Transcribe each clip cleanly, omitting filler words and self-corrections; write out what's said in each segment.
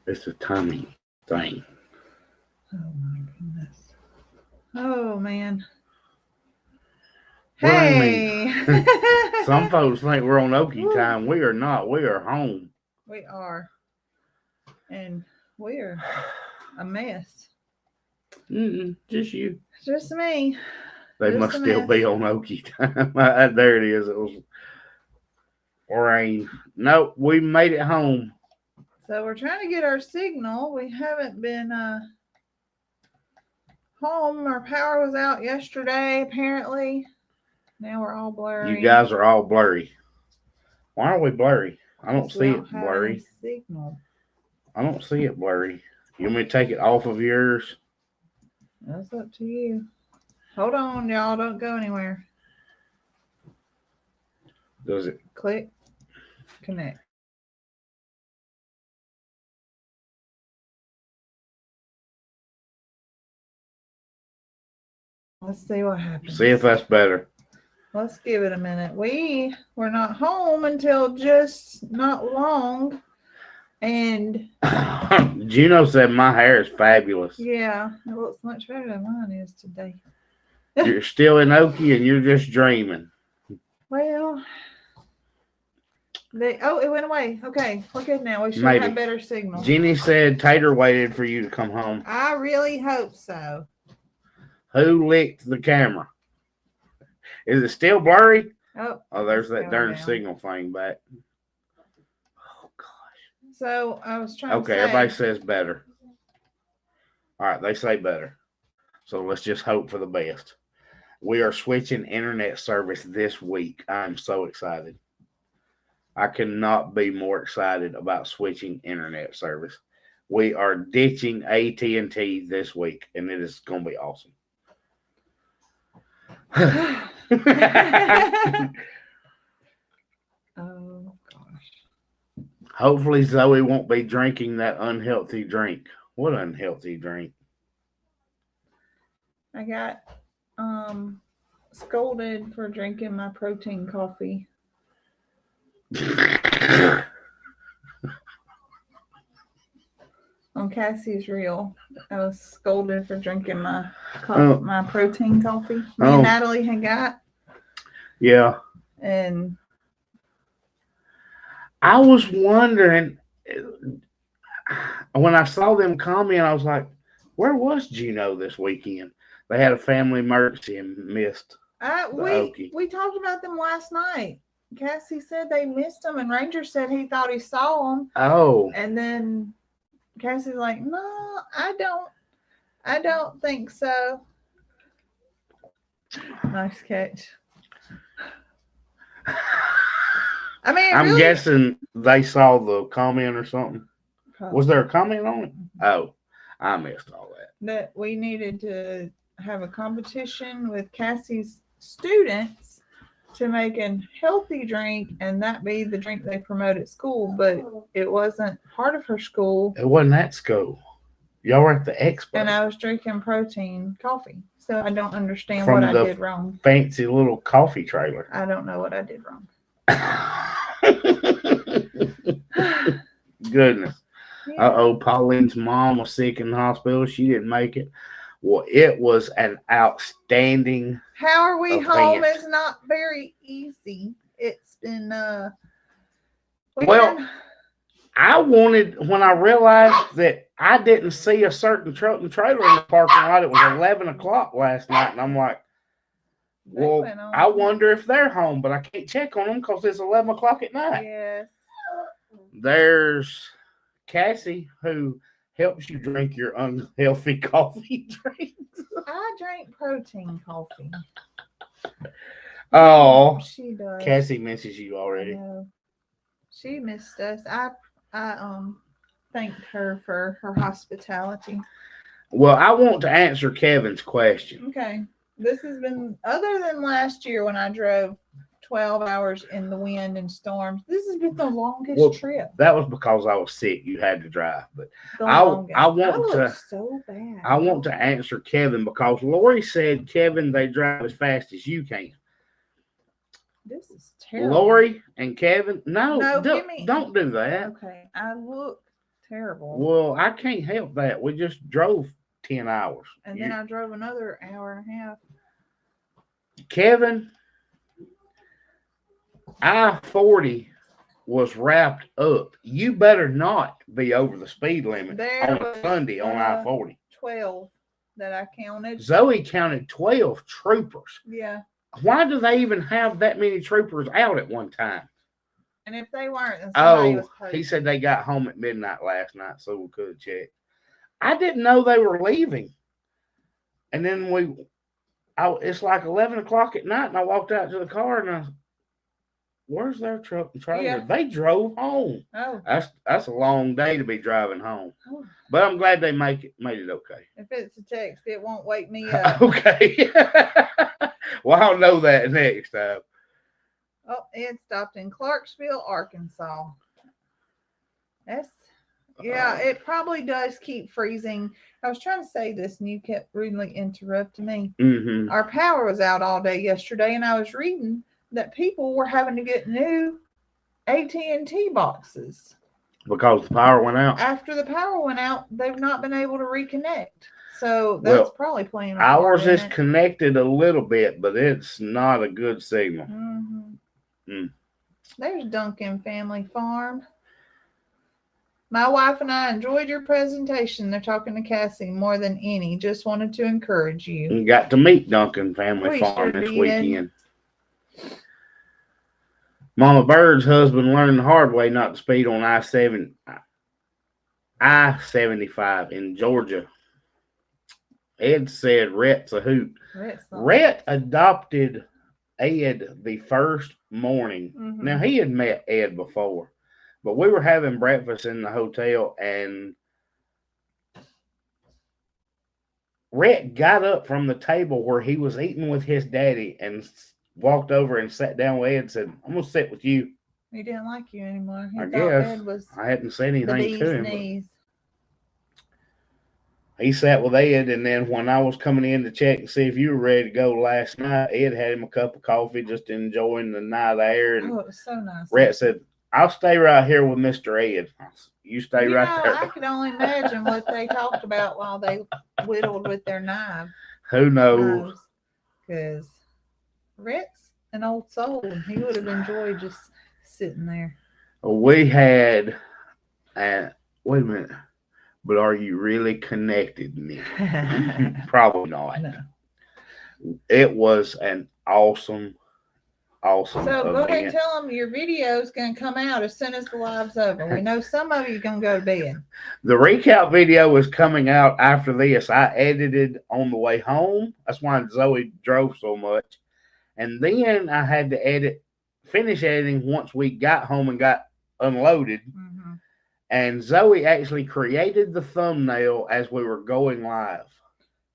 It's a tummy thing. Oh my goodness. Oh man. What do you mean? Hey. Some folks think we're on Okie Woo. time. We are not. We are home. We are. And we're a mess. Just you. Just me. They Just must a still mess. be on Okie time. There it is. It was rain. Nope, we made it home. So we're trying to get our signal. We haven't been home. Our power was out yesterday, apparently. Now we're all You blurry guys are all blurry. Why are we blurry? I don't because we see don't it have any blurry. signal. I don't see it blurry. You want me to take it off of yours? That's up to you. Hold on, y'all. Don't go anywhere. Does it? Click connect. Let's see what happens. See if that's better. Let's give it a minute. We were not home until just not long. And Juno said my hair is fabulous. yeah, it looks much better than mine is today. You're still in Okie and you're just dreaming. Well, it went away. Okay, we're good now. We should Maybe. have better signal. Jenny said Tater waited for you to come home. I really hope so. Who licked the camera? Is it still blurry? Oh, There's that darn down. signal thing back. Oh gosh. So I was trying Okay, to say. everybody says better. All right, they say better. So let's just hope for the best. We are switching internet service this week. I'm so excited. I cannot be more excited about switching internet service. We are ditching AT&T this week, and it is going to be awesome. Oh gosh. Hopefully Zoe won't be drinking that unhealthy drink. What unhealthy drink? I got scolded for drinking my protein coffee. On Cassie's reel, I was scolded for drinking my protein coffee. Me and Natalie had got. Yeah. And I was wondering when I saw them comment, I was like, where was Juno this weekend? They had a family emergency and missed we talked about them last night. Cassie said they missed them, and Ranger said he thought he saw them. Oh. And then Cassie's like, no, I don't think so. Nice catch. I mean, I'm guessing they saw the comment or something. Probably. Was there a comment on it? Oh, I missed all that. That we needed to have a competition with Cassie's students to make a healthy drink, and that be the drink they promote at school, but it wasn't part of her school. It wasn't at school. Y'all were at the Expo. And I was drinking protein coffee, so I don't understand what I did wrong. Fancy little coffee trailer. I don't know what I did wrong. Goodness. Yeah. Pauline's mom was sick in the hospital. She didn't make it. Well, it was an outstanding. How are we home is not very easy. It's been well, I wanted, when I realized that I didn't see a certain truck and trailer in the parking lot, it was 11 o'clock last night, and I'm like, well, I wonder if they're home, but I can't check on them because it's 11 o'clock at night. Yes. There's Cassie, who helps you drink your unhealthy coffee drinks. I drink protein coffee. Oh, she does. Cassie misses you already. She missed us. I thanked her for her hospitality. Well, I want to answer Kevin's question. Okay. This has been, other than last year when I drove 12 hours in the wind and storms, this has been the longest trip. That was because I was sick. You had to drive. But I want so bad. I want to answer Kevin because Lori said, Kevin, they drive as fast as you can. This is terrible. Lori and Kevin, no, don't do that. Okay, I look terrible. Well, I can't help that. We just drove 10 hours. And then I drove another hour and a half. Kevin, I-40 was wrapped up. You better not be over the speed limit on a Sunday on I-40. 12 that I counted. Zoe counted 12 troopers. Yeah. Why do they even have that many troopers out at one time? And if they weren't, then somebody was posted. He said they got home at midnight last night, so we could have checked. I didn't know they were leaving. And then it's like 11 o'clock at night, and I walked out to the car, and where's their truck and trailer? Yeah. They drove home. Oh. That's a long day to be driving home. Oh. But I'm glad they made it okay. If it's a text, it won't wake me up. Okay. Well, I'll know that next time. Oh, it stopped in Clarksville, Arkansas. It probably does keep freezing. I was trying to say this, and you kept rudely interrupting me. Mm-hmm. Our power was out all day yesterday, and I was reading that people were having to get new AT&T boxes. Because the power went out? After the power went out, they've not been able to reconnect. So that's probably playing a part. Ours is connected a little bit, but it's not a good signal. Mm-hmm. There's Duncan Family Farm. My wife and I enjoyed your presentation. They're talking to Cassie more than any. Just wanted to encourage you. You got to meet Duncan Family Farm this weekend. Mama Bird's husband learned the hard way not to speed on I-75 in Georgia. Ed said Rhett's a hoot. Rhett adopted Ed the first morning. Mm-hmm. Now, he had met Ed before, but we were having breakfast in the hotel, and Rhett got up from the table where he was eating with his daddy and walked over and sat down with Ed and said, I'm going to sit with you. He didn't like you anymore. I guess. Ed was I hadn't said anything to him. He sat with Ed, and then when I was coming in to check and see if you were ready to go last night, Ed had him a cup of coffee, just enjoying the night air. And it was so nice. Rhett said, I'll stay right here with Mr. Ed. You stay right there. I could only imagine what they talked about while they whittled with their knife. Who knows? Because Rhett's an old soul, and he would have enjoyed just sitting there. We had, wait a minute. But are you really connected, Nick? Probably not. No. It was an awesome event. So go ahead and tell them your video is going to come out as soon as the live's over. We know some of you are going to go to bed. The recap video is coming out after this. I edited on the way home. That's why Zoe drove so much. And then I had to finish editing once we got home and got unloaded. Mm-hmm. And Zoe actually created the thumbnail as we were going live.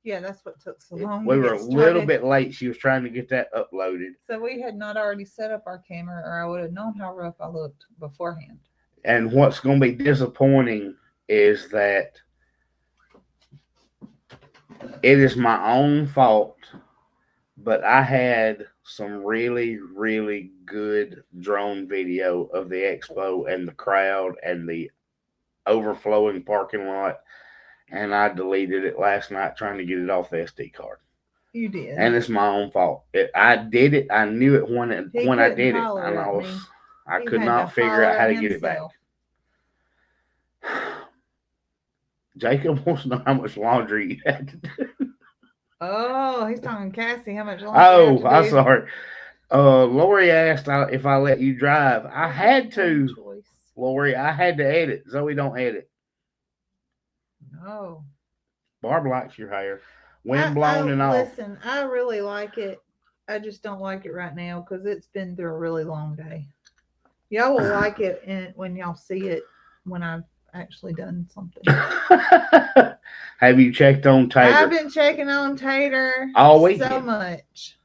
Yeah, that's what took so long. We were a little bit late. She was trying to get that uploaded. So we had not already set up our camera, or I would have known how rough I looked beforehand. And what's going to be disappointing is that it is my own fault, but I had some really, really good drone video of the expo and the crowd and the overflowing parking lot, and I deleted it last night trying to get it off the SD card. You did, and it's my own fault. I did it. I knew it when I did it, and I could not figure out how to get it back. Jacob wants to know how much laundry you had to do. Oh, he's talking Cassie. How much laundry? Oh, I'm sorry. Lori asked if I let you drive. I had to. Lori, I had to edit. Zoe don't edit. No. Barb likes your hair. Wind blown and all. Listen, I really like it. I just don't like it right now because it's been through a really long day. Y'all will like it when y'all see it when I've actually done something. Have you checked on Tater? I've been checking on Tater all weekend. So much.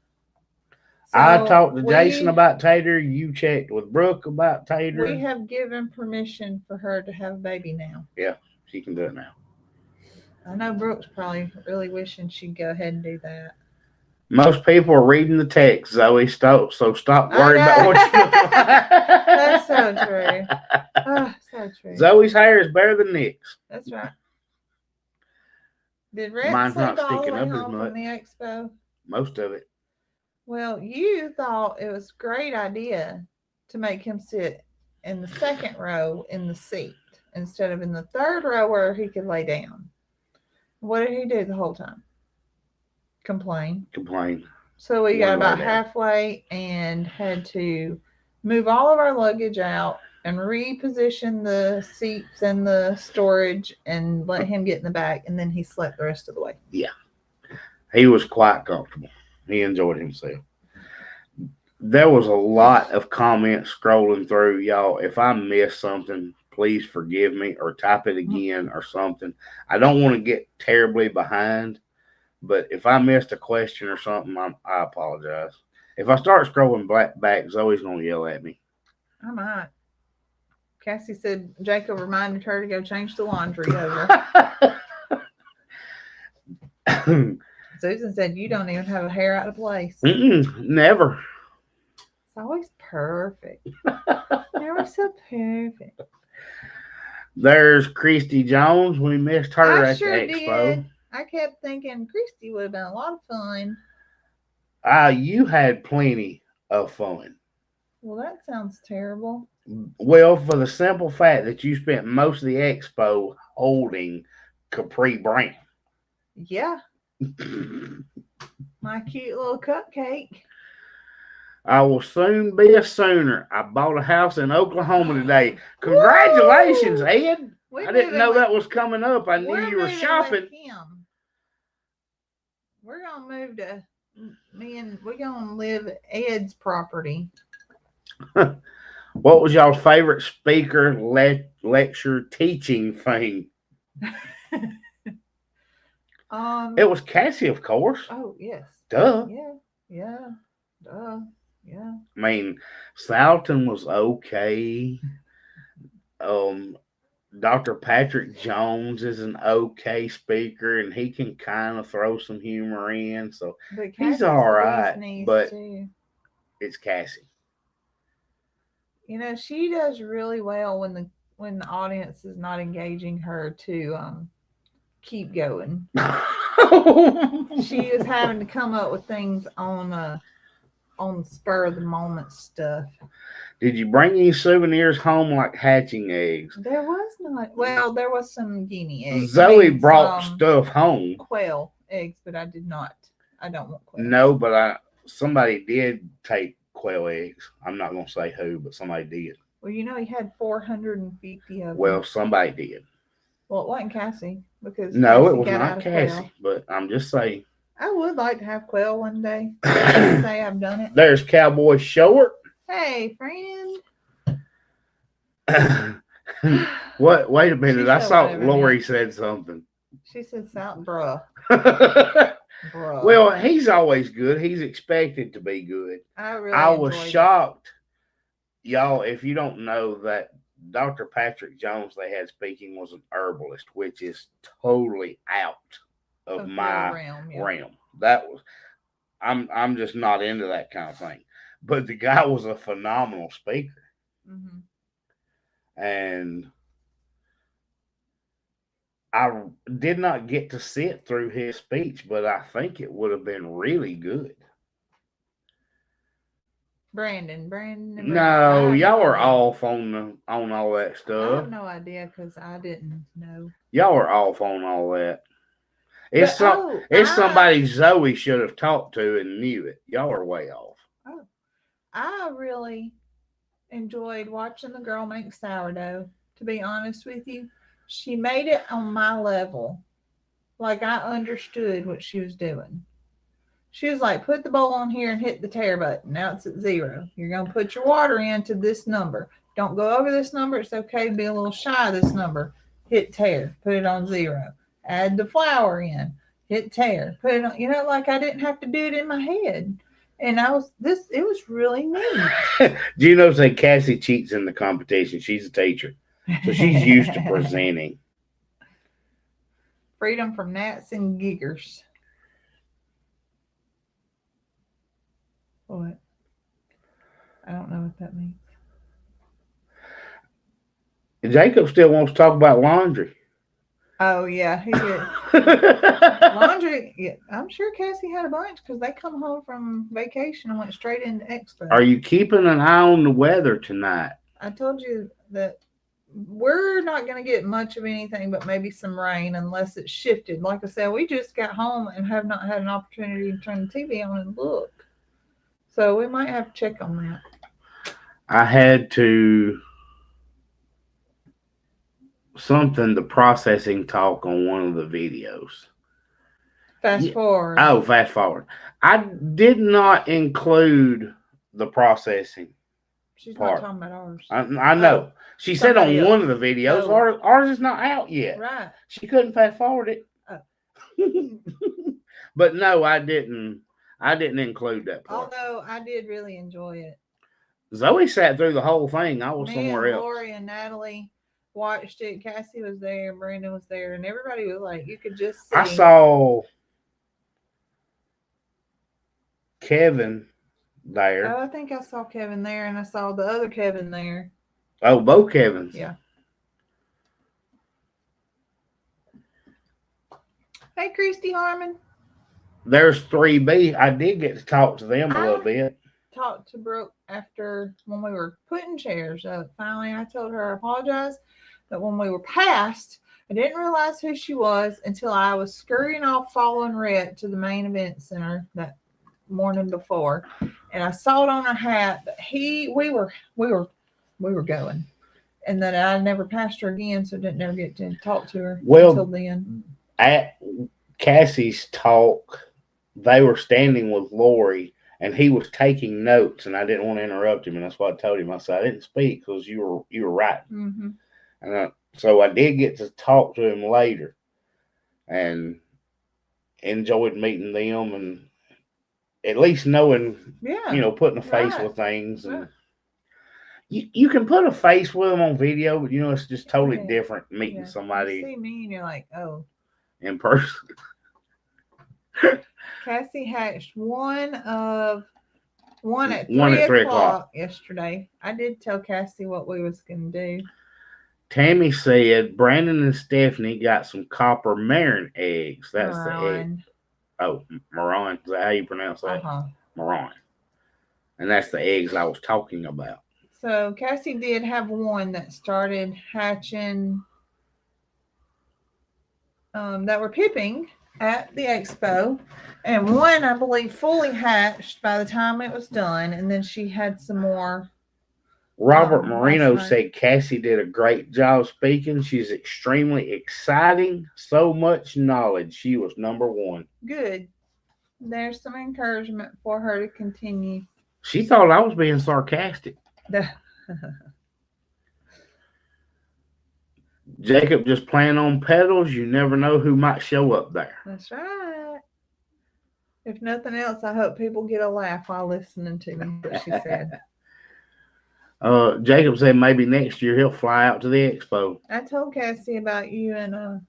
So I talked to Jason about Tater. You checked with Brooke about Tater. We have given permission for her to have a baby now. Yeah, she can do it now. I know Brooke's probably really wishing she'd go ahead and do that. Most people are reading the text, Zoe. So stop worrying about what you That's so true. Oh, so So true. Zoe's hair is better than Nick's. That's right. Did Rex Mine's sleep not all the sticking way up as home much. from the expo? Most of it. Well, you thought it was a great idea to make him sit in the second row in the seat instead of in the third row where he could lay down. What did he do the whole time? Complain. So we got about halfway and had to move all of our luggage out and reposition the seats and the storage and let him get in the back, and then he slept the rest of the way. Yeah. He was quite comfortable. He enjoyed himself. There was a lot of comments scrolling through, y'all. If I missed something, please forgive me or type it again or something. I don't want to get terribly behind, but if I missed a question or something, I apologize. If I start scrolling back, Zoe's going to yell at me. I might. Cassie said Jacob reminded her to go change the laundry over. Susan said you don't even have a hair out of place. Never. It's always perfect. Never so perfect. There's Christy Jones. We missed her at sure the expo. Did. I kept thinking Christy would have been a lot of fun. You had plenty of fun. Well, that sounds terrible. Well, for the simple fact that you spent most of the expo holding Capri Brown. Yeah. My cute little cupcake. I will soon be a Sooner. I bought a house in Oklahoma today. Congratulations, Woo! Ed. I didn't know that was coming up. I knew you were shopping. We're going to move to we're going to live at Ed's property. What was y'all's favorite speaker, lecture, teaching thing? It was Cassie, of course. Oh, yes. Duh. Yeah. Duh. Yeah. I mean, Salton was okay. Dr. Patrick Jones is an okay speaker, and he can kind of throw some humor in, so he's all right. But too. It's Cassie. You know, she does really well when the audience is not engaging her to keep going. She is having to come up with things on spur of the moment stuff. Did you bring any souvenirs home like hatching eggs? There was not. Well, there was some guinea eggs. Zoe brought stuff home. Quail eggs, but I did not. I don't want quail. No, but somebody did take quail eggs. I'm not going to say who, but somebody did. Well, you know, he had 450 of them. Well, somebody did. Well, it wasn't Cassie because no, it was not Cassie. But I'm just saying. I would like to have quail one day. I say I've done it. There's Cowboy Short. Hey, friend. What? Wait a minute. I saw Lori said something. She said, bruh. Bruh. Well, he's always good. He's expected to be good. I was shocked. Y'all, if you don't know that Dr. Patrick Jones they had speaking was an herbalist, which is totally out of my realm. That was I'm just not into that kind of thing. But the guy was a phenomenal speaker. Mm-hmm. And I did not get to sit through his speech, but I think it would have been really good. Brandon. No, y'all are off on all that stuff. I have no idea because I didn't know. Y'all are off on all that. It's somebody Zoe should have talked to and knew it. Y'all are way off. Oh, I really enjoyed watching the girl make sourdough. To be honest with you, she made it on my level. Like I understood what she was doing. She was like, put the bowl on here and hit the tare button. Now it's at 0. You're going to put your water into this number. Don't go over this number. It's okay to be a little shy of this number. Hit tare. Put it on 0. Add the flour in. Hit tare. Put it on. You know, like I didn't have to do it in my head. And it was really neat. Do you know that Cassie cheats in the competition? She's a teacher. So she's used to presenting. Freedom from gnats and giggers. What? I don't know what that means. Jacob still wants to talk about laundry. Oh yeah, he did. Laundry. Yeah, I'm sure Cassie had a bunch because they come home from vacation and went straight into Expo. Are you keeping an eye on the weather tonight? I told you that we're not going to get much of anything, but maybe some rain unless it's shifted. Like I said, we just got home and have not had an opportunity to turn the TV on and look. So we might have to check on that. I had to the processing talk on one of the videos. Fast forward. Oh, fast forward. I did not include the processing. She's part. not talking about ours. I know. She said on else. one of the videos, ours is not out yet. Right. She couldn't fast forward it. But no, I didn't include that part. Although I did really enjoy it. Zoe sat through the whole thing. I was somewhere else. Lori and Natalie watched it. Cassie was there. Brandon was there. And everybody was like, you could just see. I saw Kevin there. Oh, I think I saw Kevin there. And I saw the other Kevin there. Oh, both Kevins. Yeah. Hey, Christy Harmon. There's 3B. I did get to talk to them a little bit. Talked to Brooke after when we were putting chairs up. Finally, I told her I apologize that when we were passed, I didn't realize who she was until I was scurrying off following Rhett to the main event center that morning before, and I saw it on her hat. But we were going, and then I never passed her again, so didn't ever get to talk to her until then. At Cassie's talk, they were standing with Lori. And he was taking notes, and I didn't want to interrupt him, and that's what I told him. I said I didn't speak because you were right. Mm-hmm. And so I did get to talk to him later, and enjoyed meeting them, and at least knowing, putting a face with things. And you can put a face with them on video, but it's just totally different meeting somebody. You see me, and you're like, oh, in person. Cassie hatched one at 3 o'clock yesterday. I did tell Cassie what we was going to do. Tammy said Brandon and Stephanie got some copper marin eggs. That's the egg. Oh, Maron. Is that how you pronounce that? Maron. And that's the eggs I was talking about. So Cassie did have one that started hatching that were pipping at the expo, and one I believe fully hatched by the time it was done, and then she had some more. Robert Marino said Cassie did a great job speaking. She's extremely exciting, so much knowledge. She was number one. Good. There's some encouragement for her to continue. She thought I was being sarcastic. Jacob just playing on pedals. You never know who might show up there. That's right. If nothing else, I hope people get a laugh while listening to me, what she said. Jacob said maybe next year he'll fly out to the expo. I told Cassie about you and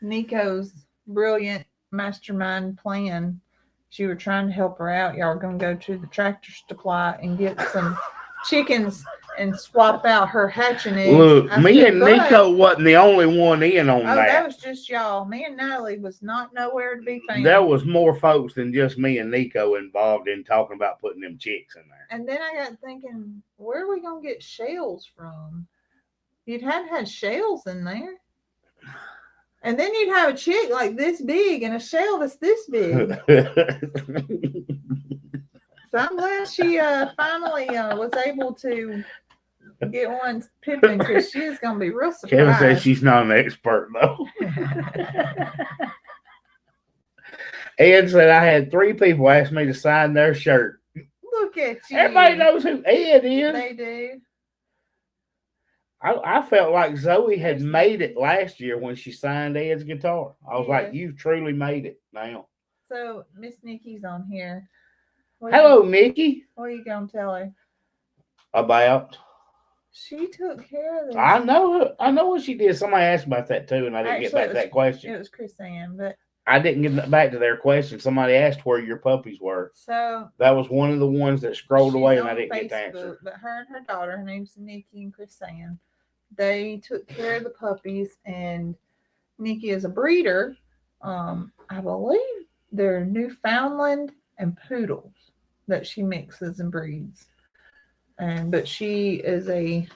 Nico's brilliant mastermind plan. She were trying to help her out. Y'all were going to go to the Tractor Supply and get some chickens and swap out her hatching eggs. Look, me and Nico wasn't the only one in on that. That was just y'all. Me and Natalie was not nowhere to be found. There was more folks than just me and Nico involved in talking about putting them chicks in there. And then I got thinking, where are we going to get shells from? You'd had shells in there. And then you'd have a chick like this big and a shell that's this big. So I'm glad she finally was able to get one pipping, because she's going to be real surprised. Kevin says she's not an expert, though. Ed said I had 3 people ask me to sign their shirt. Look at you. Everybody knows who Ed is. They do. I felt like Zoe had made it last year when she signed Ed's guitar. I was like, you've truly made it now. So Miss Nikki's on here. Hello, Nikki. What are you going to tell her? About? She took care of this. I know what she did. Somebody asked about that too, and I didn't get back to that question. It was Chris Ann, but I didn't get back to their question. Somebody asked where your puppies were. So that was one of the ones that scrolled away, and I didn't get the answer. But her and her daughter, her name's Nikki and Chris Ann, they took care of the puppies, and Nikki is a breeder. I believe they're Newfoundland and poodles that she mixes and breeds. But she is a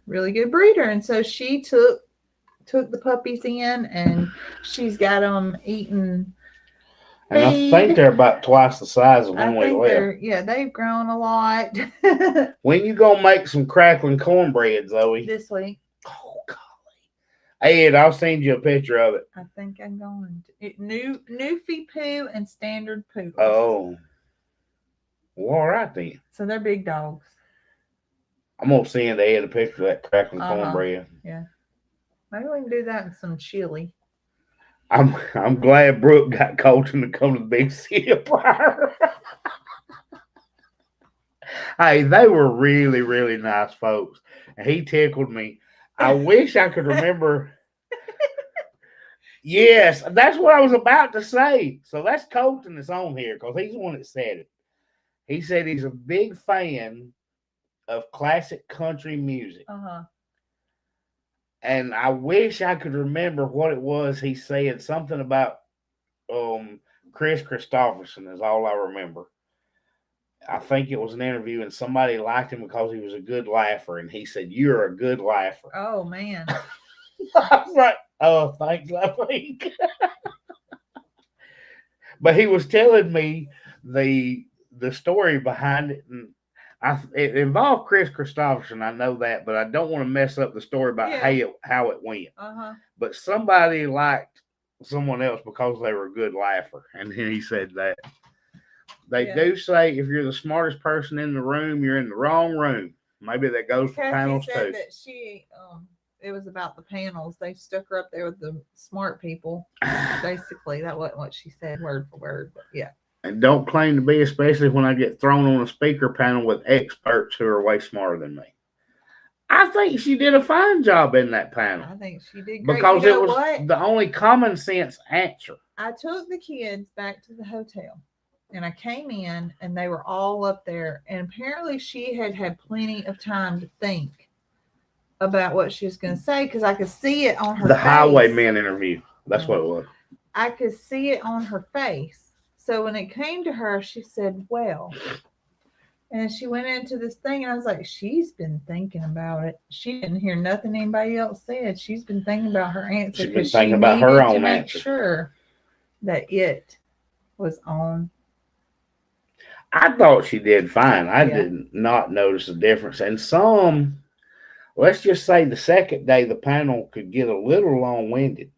really good breeder, and so she took the puppies in, and she's got them eating And I think they're about twice the size of when we left. Yeah, they've grown a lot. When you gonna make some crackling cornbread, Zoe? This week. Oh, golly. Ed, I'll send you a picture of it. I think I'm going to. Newfie Poo and Standard Poodles. Oh. Well, all right then. So they're big dogs. I'm going to send Ed a picture of that crackling cornbread. Yeah. Maybe we can do that in some chili. I'm glad Brooke got Colton to come to the big city of Pryor. Hey, they were really, really nice folks. And he tickled me. I wish I could remember. Yes, that's what I was about to say. So that's Colton that's on here because he's the one that said it. He said he's a big fan of classic country music. And I wish I could remember what it was he said. Something about Chris Christopherson is all I remember. I think it was an interview, and somebody liked him because he was a good laugher. And he said, "You're a good laugher." Oh, man. I was like, oh, thanks, I think. But he was telling me the story behind it, and it involved Chris Christopherson. I know that, but I don't want to mess up the story about how it went. But somebody liked someone else because they were a good laugher, and then he said that. They do say if you're the smartest person in the room, you're in the wrong room. Maybe that goes for panels said too. That she, it was about the panels. They stuck her up there with the smart people. Basically, that wasn't what she said word for word, but yeah. And don't claim to be, especially when I get thrown on a speaker panel with experts who are way smarter than me. I think she did a fine job in that panel. I think she did great. Because it was the only common sense answer. I took the kids back to the hotel. And I came in, and they were all up there. And apparently she had plenty of time to think about what she was going to say, because I could see it on her face. The Highwayman interview. That's what it was. I could see it on her face. So when it came to her, she said, well. And she went into this thing, and I was like, she's been thinking about it. She didn't hear nothing anybody else said. She's been thinking about her answer. She's been thinking about her own answer. Make sure that it was on. I thought she did fine. I did not notice a difference. And some, let's just say the second day, the panel could get a little long-winded.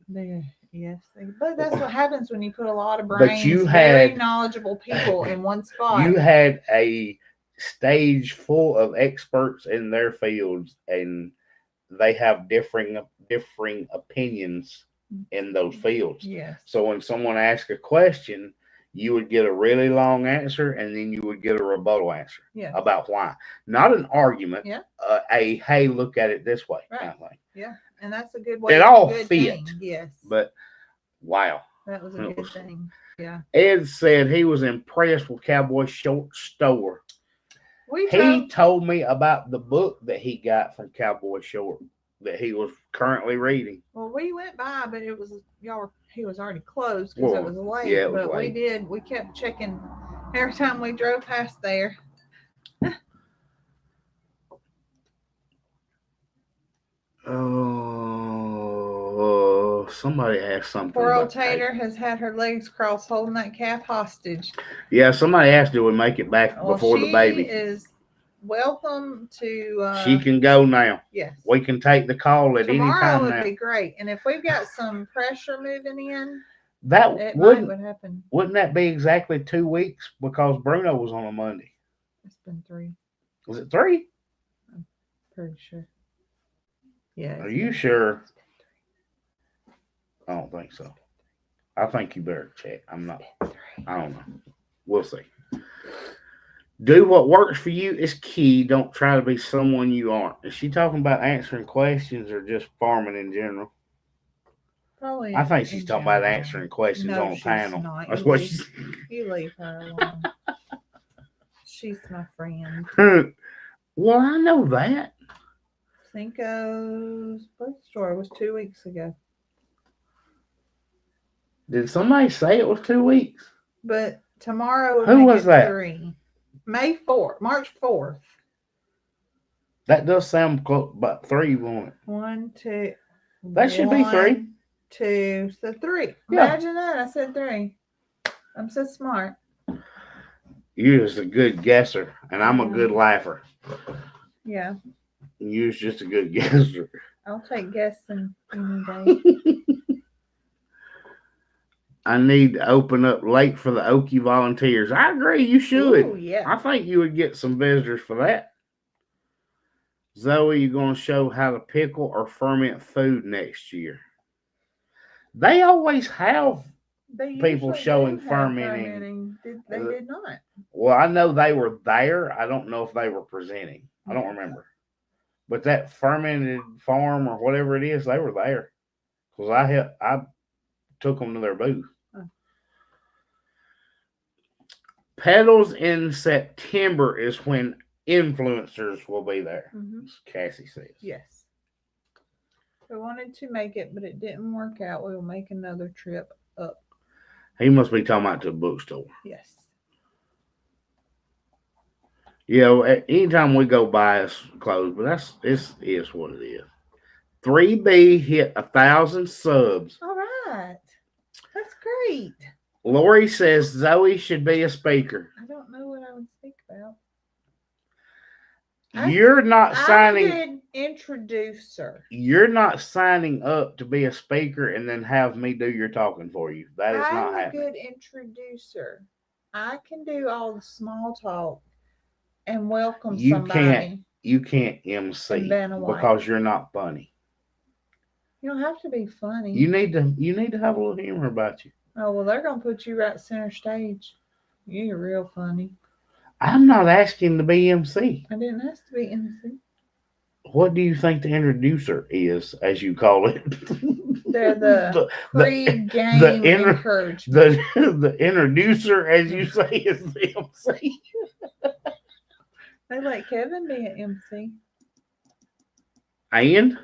Yes. But that's what happens when you put a lot of brains, very knowledgeable people in one spot. You had a stage full of experts in their fields, and they have differing opinions in those fields. Yes. So when someone asks a question, you would get a really long answer, and then you would get a rebuttal answer about why. Not an argument, hey, look at it this way kind of thing. Yeah, and that's a good way. It all fit. Yes. But, wow. That was a good thing. Yeah. Ed said he was impressed with Cowboy Short Store. He told me about the book that he got from Cowboy Short that he was currently reading. Well, we went by, but it was he was already closed because it was late. Yeah, it was but late. We kept checking every time we drove past there. Oh, somebody asked something. Poor old Tater has had her legs crossed holding that calf hostage. Yeah, somebody asked, do we make it back before the baby? She is welcome to. She can go now. Yes. We can take the call at any time now. Tomorrow would be great. And if we've got some pressure moving in, that would happen. Wouldn't that be exactly 2 weeks? Because Bruno was on a Monday. It's been 3. Was it 3? I'm pretty sure. Yeah. Are you sure? I don't think so. I think you better check. I'm not. I don't know. We'll see. Do what works for you is key. Don't try to be someone you aren't. Is she talking about answering questions or just farming in general? Probably. I think she's talking about answering questions on a panel. That's what she's. You leave her alone. She's my friend. Well, I know that. Cinco's bookstore was 2 weeks ago. Did somebody say it was 2 weeks? But tomorrow would Who make was it that? 3. May 4th, March 4th. That does sound close, about 3, won't it? 1, 2. That should be 3. 1, 2, so 3. Yeah. Imagine that. I said 3. I'm so smart. You was a good guesser, and I'm a good laugher. Yeah. You was just a good guesser. I'll take guessing any day. I need to open up late for the Okie volunteers. I agree, you should. Ooh, yeah. I think you would get some visitors for that. Zoe, you're going to show how to pickle or ferment food next year. They always have people showing fermenting. They did not. Well, I know they were there. I don't know if they were presenting. I don't remember. But that fermented farm or whatever it is, they were there. Because I took them to their booth. Pedals in September is when influencers will be there, Cassie says. Yes. I wanted to make it, but it didn't work out. We will make another trip up. He must be talking about to the bookstore. Yes. Yeah, anytime we go buy us clothes, but it is what it is. 3B hit 1,000 subs. All right. That's great. Lori says Zoe should be a speaker. I don't know what I would speak about. You're not signing. I'm a good introducer. You're not signing up to be a speaker and then have me do your talking for you. That is not happening. I'm a good introducer. I can do all the small talk and welcome somebody. You can't MC because you're not funny. You don't have to be funny. You need to have a little humor about you. Oh, well, they're going to put you right center stage. You're real funny. I'm not asking to be MC. I didn't ask to be MC. What do you think the introducer is, as you call it? They're the pre-game encouragement. The introducer, as you say, is the MC. They let Kevin be an MC. And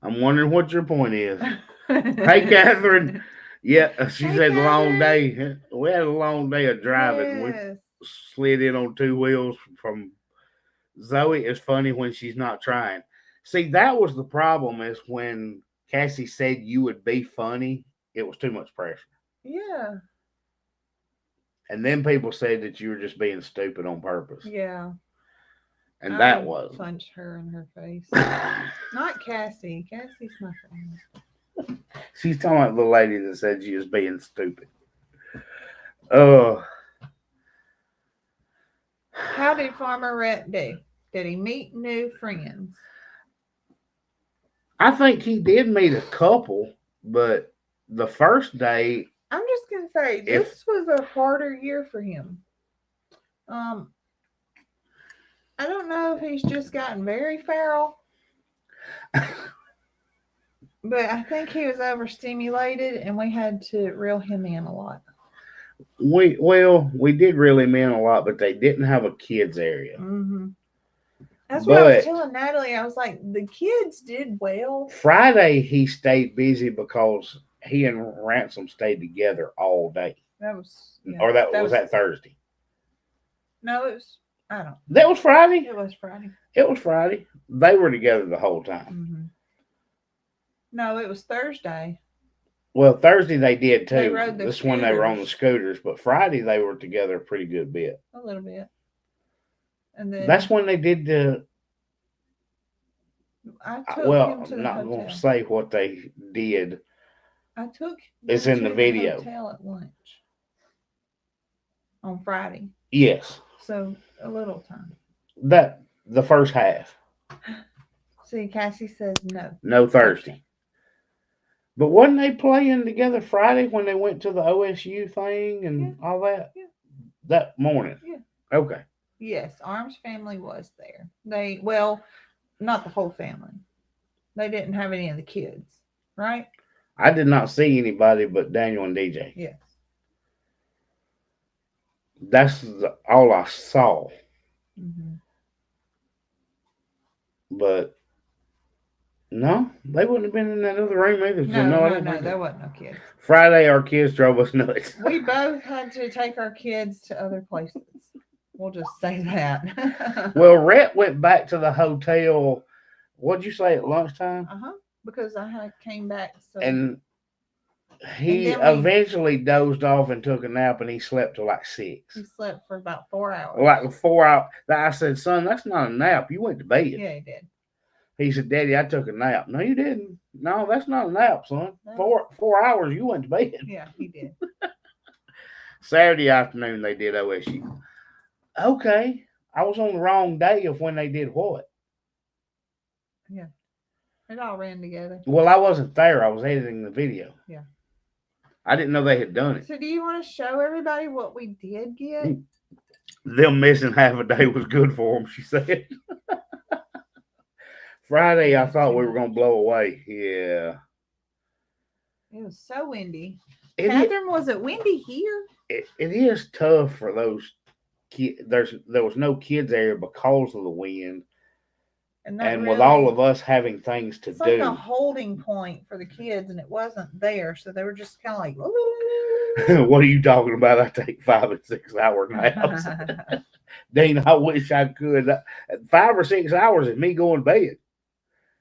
I'm wondering what your point is. Hey, Catherine. Yeah, she said long day. We had a long day of driving. Yes. We slid in on 2 wheels from Zoe. Is funny when she's not trying. See, that was the problem, is when Cassie said you would be funny, it was too much pressure. Yeah. And then people said that you were just being stupid on purpose. Yeah. And that was. Punch her in her face. Not Cassie. Cassie's my friend. She's talking about the lady that said she was being stupid. Oh. How did Farmer Rhett do? Did he meet new friends? I think he did meet a couple, but the first day. I'm just going to say, this was a harder year for him. I don't know if he's just gotten very feral. But I think he was overstimulated, and we had to reel him in a lot. We did reel him in a lot, but they didn't have a kids area. Mm-hmm. That's what I was telling Natalie. I was like, the kids did well. Friday, he stayed busy because he and Ransom stayed together all day. That was... Yeah, or was that Thursday? No, it was... I don't know. That was Friday? It was Friday. It was Friday. They were together the whole time. Mm-hmm. No, it was Thursday. Well, Thursday they did too. They rode the This one they were on the scooters, but Friday they were together a pretty good bit. A little bit. And then that's when they did the. I took him to the not hotel. going to say what they did. I took. It's in the video. Hotel at lunch on Friday. Yes. So a little time. The first half. See, Cassie says no. No Thursday. But wasn't they playing together Friday when they went to the OSU thing and all that? Yeah. That morning? Yeah. Okay. Yes, Arm's family was there. Not the whole family. They didn't have any of the kids, right? I did not see anybody but Daniel and DJ. Yes. That's all I saw. Mm-hmm. But No, they wouldn't have been in that other room either. So No, I no, don't no, think there that. wasn't no kids. Friday, our kids drove us nuts. We both had to take our kids to other places. We'll just say that. Well, Rhett went back to the hotel. What'd you say at lunchtime? Uh-huh. Because I had came back so And and he then we eventually dozed off and took a nap, and he slept till like he 6. slept for about 4 hours. Like 4 hours. I said, son, that's not a nap. You went to bed. Yeah, he did. He said, Daddy, I took a nap. No, you didn't. No, that's not a nap, son. No. 4 hours, you went to bed. Yeah, he did. Saturday afternoon, they did OSU. Okay. I was on the wrong day of when they did what? Yeah. It all ran together. Well, I wasn't there. I was editing the video. Yeah. I didn't know they had done it. So do you want to show everybody what we did get? Them missing half a day was good for them, she said. Friday, I thought we were going to blow away. Yeah. It was so windy. It, Catherine, was it windy here? it is tough for those kids. There was no kids there because of the wind. And with all of us having things to it's do. like a holding point for the kids, and it wasn't there. So they were just kind of like, what are you talking about? I take 5 and 6 hour naps. Dean, I wish I could. 5 or 6 hours is me going to bed.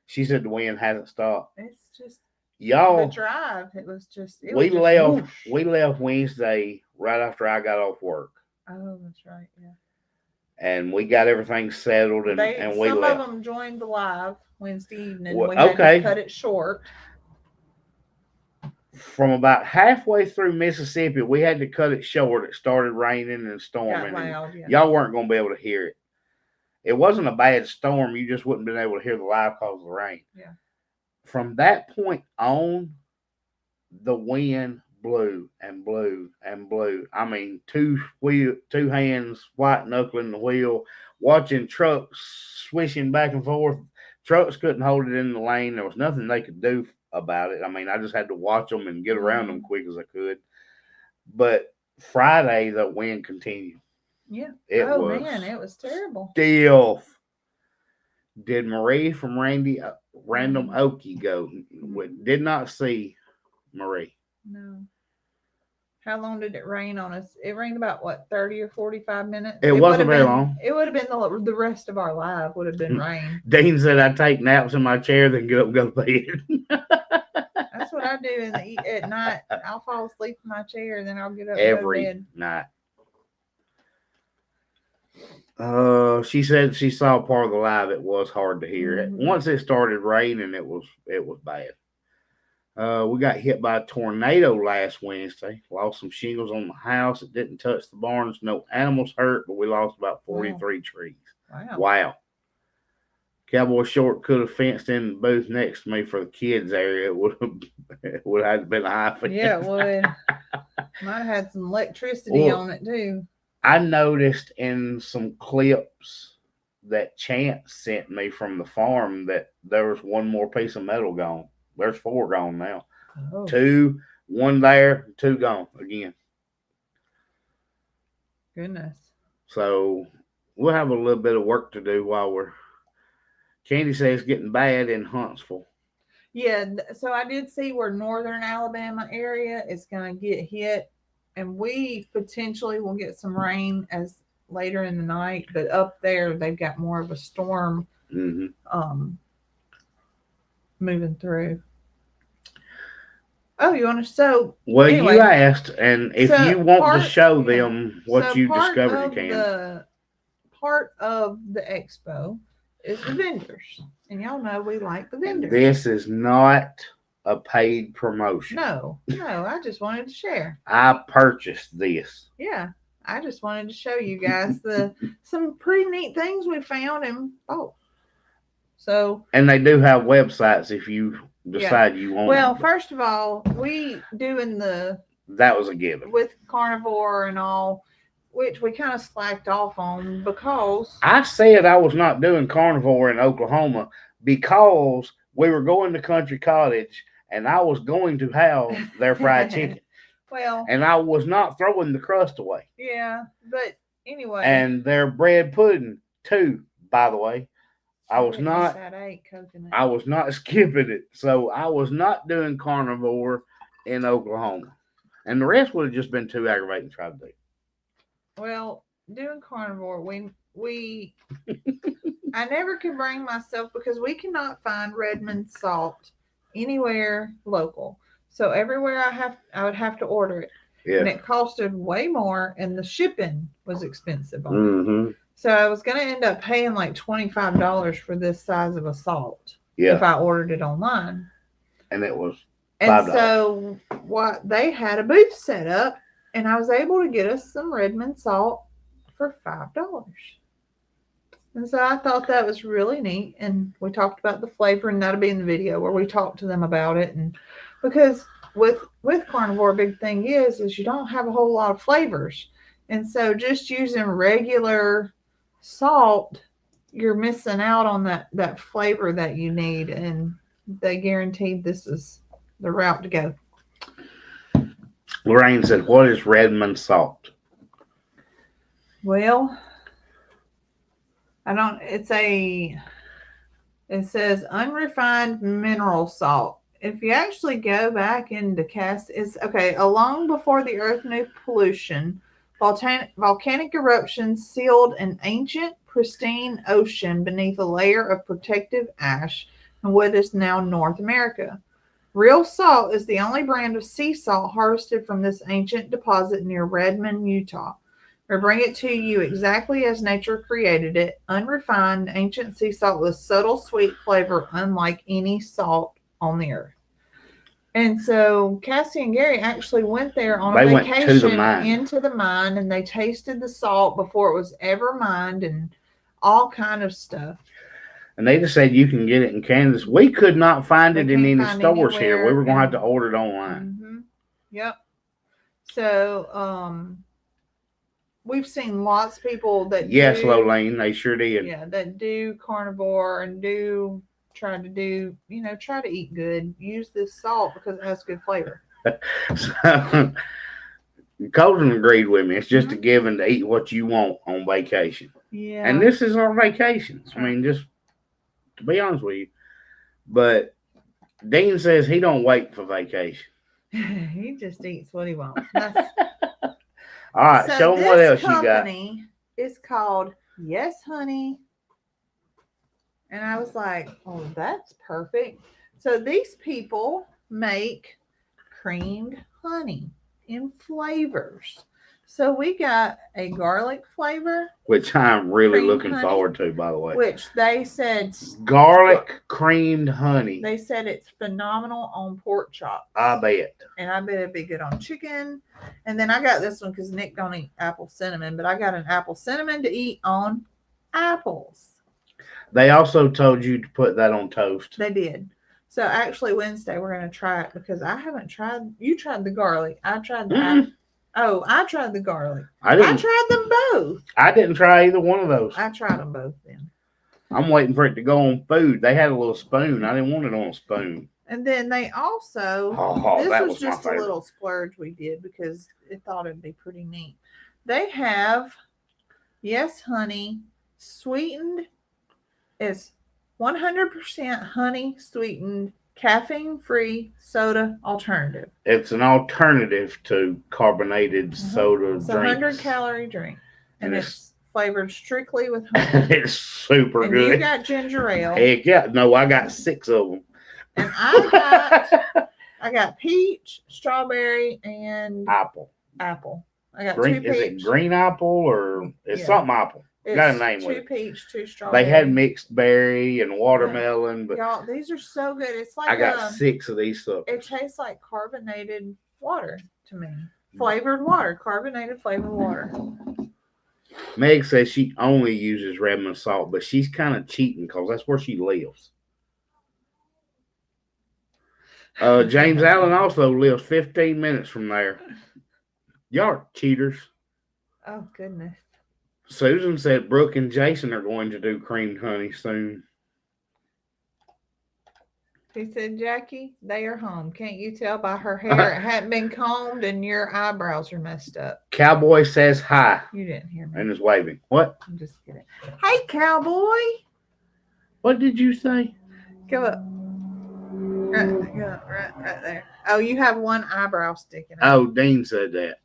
She said the wind hasn't stopped. It's just y'all. The drive. It was just. We left Wednesday right after I got off work. Oh, that's right. Yeah. And we got everything settled, and we some left. of them joined the live Wednesday evening. Well, we had to cut it short. From about halfway through Mississippi, we had to cut it short. It started raining and storming. Got loud, yeah. Y'all weren't going to be able to hear it. It wasn't a bad storm. You just wouldn't been able to hear the live because of the rain. Yeah. From that point on, the wind blew and blew and blew. I mean, two hands white knuckling the wheel, watching trucks swishing back and forth. Trucks couldn't hold it in the lane. There was nothing they could do about it. I mean, I just had to watch them and get around them quick as I could. But Friday, the wind continued. Yeah. Man, it was terrible. Still. Did Marie from Random Okie go? Did not see Marie. No. How long did it rain on us? It rained about 30 or 45 minutes. It wasn't very long. It would have been the rest of our live would have been rain. Dean said I take naps in my chair, then get up and go to bed. That's what I do at night. I'll fall asleep in my chair, then I'll get up every and go to bed. Night. She said she saw part of the live. It was hard to hear. Mm-hmm. Once it started raining, it was bad. We got hit by a tornado last Wednesday. Lost some shingles on the house. It didn't touch the barns. No animals hurt, but we lost about 43 trees. Wow. Cowboy Short could have fenced in the booth next to me for the kids area. It would have been a high fence. Yeah, it would. Might have had some electricity on it too. I noticed in some clips that Chance sent me from the farm that there was one more piece of metal gone. There's 4 gone now. Oh. 2, 1 there, 2 gone again. Goodness. So we'll have a little bit of work to do while Candy says it's getting bad in Huntsville. Yeah, so I did see where northern Alabama area is going to get hit, and we potentially will get some rain as later in the night. But up there, they've got more of a storm moving through. Oh, you want to show? Well, anyway, you asked, and if you want to show them what you discovered, you can. Part of the expo is the vendors, and y'all know we like the vendors. And this is not a paid promotion. No, I just wanted to share. I purchased this. Yeah, I just wanted to show you guys some pretty neat things we found and So. And they do have websites if you decide you want. Well, first of all, we doing that was a given with carnivore and all, which we kind of slacked off on because I said I was not doing carnivore in Oklahoma because we were going to Country Cottage and I was going to have their fried chicken. Well, and I was not throwing the crust away. Yeah, but anyway. And their bread pudding too, by the way. I was not. That ate coconut. I was not skipping it. So I was not doing carnivore in Oklahoma, and the rest would have just been too aggravating to try to do. Well, doing carnivore, we I never could bring myself because we cannot find Redmond salt anywhere local. So everywhere I would have to order it. Yeah. And it costed way more and the shipping was expensive on it. Mm-hmm. So I was gonna end up paying like $25 for this size of a salt Yeah. if I ordered it online. And it was $5. And so what they had a booth set up and I was able to get us some Redmond salt for $5. And so I thought that was really neat. And we talked about the flavor, and that'll be in the video where we talked to them about it. And because with carnivore, a big thing is you don't have a whole lot of flavors. And so just using regular salt, you're missing out on that flavor that you need. And they guaranteed this is the route to go. Lorraine said, "What is Redmond salt?" Well, it says unrefined mineral salt. If you actually go back into it's okay, along before the earth knew pollution, volcanic eruptions sealed an ancient, pristine ocean beneath a layer of protective ash in what is now North America. Real salt is the only brand of sea salt harvested from this ancient deposit near Redmond, Utah. We bring it to you exactly as nature created it, unrefined ancient sea salt with subtle sweet flavor unlike any salt on the earth. And so Cassie and Gary actually went there on a vacation into the mine, and they tasted the salt before it was ever mined and all kind of stuff. And they just said you can get it in Kansas. We could not find it in any stores here. We were going to have to order it online. Mm-hmm. Yep. So, we've seen lots of people that Lolaine, they sure did. Yeah, that do carnivore and try to eat good. Use this salt because it has good flavor. So, Colton agreed with me. It's just a given to eat what you want on vacation. Yeah. And this is our vacations. I mean, just to be honest with you. But Dean says he don't wait for vacation. He just eats what he wants. All right, so show them what else you got. This company is called Yes Honey. And I was like, oh, that's perfect. So these people make creamed honey in flavors. So we got a garlic flavor. Which I'm really looking forward to, by the way. Which they said. Garlic creamed honey. They said it's phenomenal on pork chops. I bet. And I bet it'd be good on chicken. And then I got this one because Nick don't eat apple cinnamon. But I got an apple cinnamon to eat on apples. They also told you to put that on toast. They did. So actually Wednesday we're going to try it because I haven't tried. You tried the garlic. I tried the apple. Oh, I tried the garlic. I tried them both. I didn't try either one of those. I tried them both then. I'm waiting for it to go on food. They had a little spoon. I didn't want it on a spoon. And then they also, this was just a little splurge we did because it thought it'd be pretty neat. They have Yes Honey sweetened. It's 100% honey sweetened, caffeine-free soda alternative. It's an alternative to carbonated soda it's drinks. It's a 100-calorie drink, and it's flavored strictly with honey. It's super good. And you got ginger ale. Heck yeah. No, I got 6 of them. And I got peach, strawberry, and apple. I got green, 2 peach. Is it green apple or it's something apple? It's got a name with it. 2 peach, 2 strawberry. They had mixed berry and watermelon, but y'all, these are so good. It's like I got 6 of these stuff. It tastes like carbonated water to me. Flavored water, carbonated flavored water. Meg says she only uses Redmond salt, but she's kind of cheating because that's where she lives. James Allen also lives 15 minutes from there. Y'all are cheaters. Oh, goodness. Susan said Brooke and Jason are going to do creamed honey soon. He said, Jackie, they are home. Can't you tell by her hair it hadn't been combed and your eyebrows are messed up? Cowboy says hi. You didn't hear me. And is waving. What? I'm just kidding. Hey, Cowboy. What did you say? Go up. Right there. Oh, you have one eyebrow sticking out. Oh, Dean said that.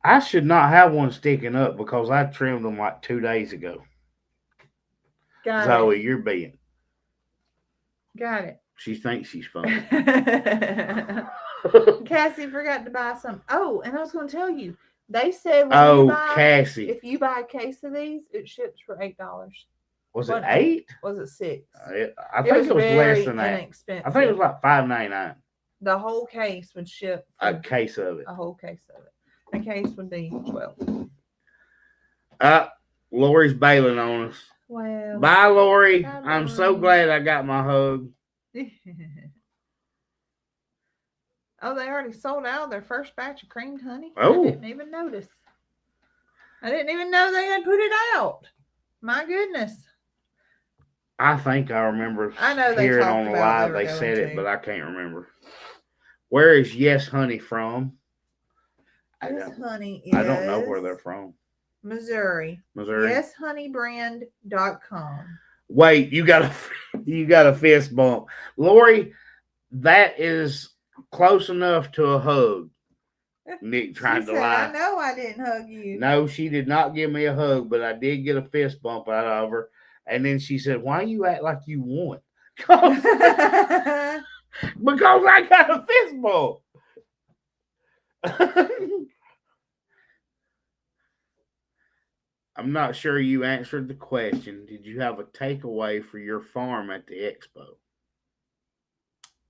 I should not have one sticking up because I trimmed them like 2 days ago. Got Zoe, it. you're being. Got it. She thinks she's funny. Cassie forgot to buy some. Oh, and I was going to tell you, they said when Cassie. if you buy a case of these, it ships for $8. Was it 8? Was it 6? I think it was less than that. Inexpensive. I think it was like $5.99. The whole case would ship. A case of it. A whole case of it. A case would be 12. Lori's bailing on us. Well. Bye, Lori. Bye, Lori. I'm so glad I got my hug. Oh, they already sold out their first batch of creamed honey. Oh. I didn't even notice. I didn't even know they had put it out. My goodness. I think I remember hearing on the live they said it, but I can't remember. Where is Yes Honey from? Yes Honey is. I don't know where they're from. Missouri. YesHoneybrand.com. Wait, you got a fist bump, Lori. That is close enough to a hug. Nick tried to lie. I know I didn't hug you. No, she did not give me a hug, but I did get a fist bump out of her. And then she said, "Why you act like you won?" Because I got a fist bump. I'm not sure you answered the question. Did you have a takeaway for your farm at the expo?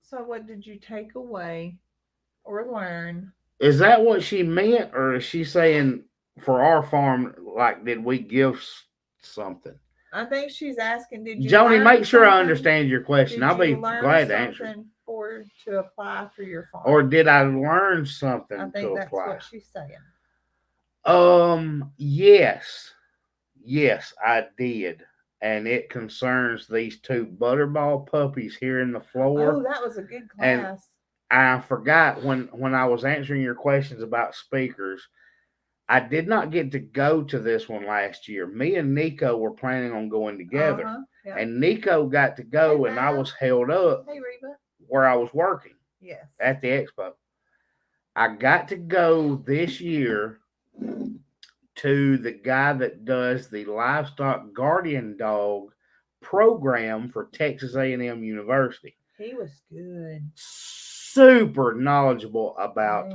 So what did you take away or learn? Is that what she meant, or is she saying for our farm, like, did we give something? I think she's asking, did you Joni, make sure something? I understand your question. I'll be glad to answer. To apply for your farm. Or did I learn something to apply? I think that's what she's saying. Yes, I did. And it concerns these 2 butterball puppies here in the floor. Oh, that was a good class. And I forgot when I was answering your questions about speakers, I did not get to go to this one last year. Me and Nico were planning on going together. Yeah. And Nico got to go, and I was held up where I was working. Yes. At the expo. I got to go this year to the guy that does the livestock guardian dog program for Texas A&M University. He was good. Super knowledgeable about